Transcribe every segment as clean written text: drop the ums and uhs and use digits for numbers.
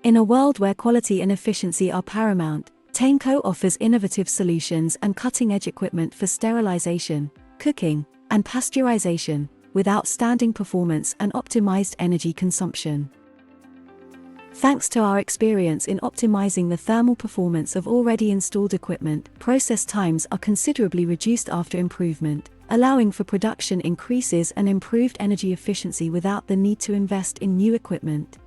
In a world where quality and efficiency are paramount, Tainco offers innovative solutions and cutting-edge equipment for sterilization, cooking, and pasteurization, with outstanding performance and optimized energy consumption. Thanks to our experience in optimizing the thermal performance of already installed equipment, process times are considerably reduced after improvement, allowing for production increases and improved energy efficiency without the need to invest in new equipment.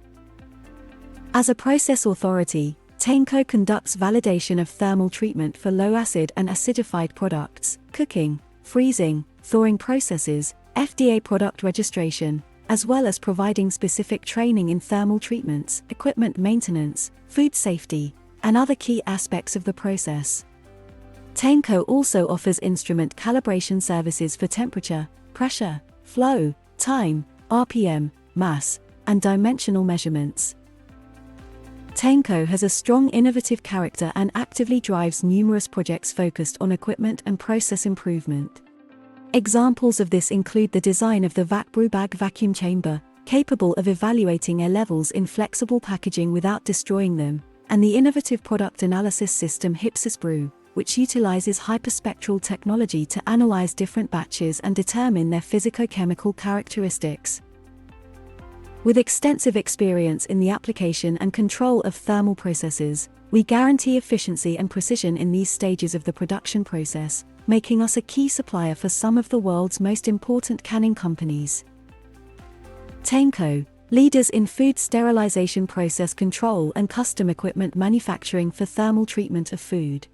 As a process authority, Tainco conducts validation of thermal treatment for low-acid and acidified products, cooking, freezing, thawing processes, FDA product registration, as well as providing specific training in thermal treatments, equipment maintenance, food safety, and other key aspects of the process. Tainco also offers instrument calibration services for temperature, pressure, flow, time, RPM, mass, and dimensional measurements. Tainco has a strong innovative character and actively drives numerous projects focused on equipment and process improvement. Examples of this include the design of the VacBrewBag vacuum chamber, capable of evaluating air levels in flexible packaging without destroying them, and the innovative product analysis system HypsisBrew, which utilizes hyperspectral technology to analyze different batches and determine their physicochemical characteristics. With extensive experience in the application and control of thermal processes, we guarantee efficiency and precision in these stages of the production process, making us a key supplier for some of the world's most important canning companies. Tainco, leaders in food sterilization process control and custom equipment manufacturing for thermal treatment of food.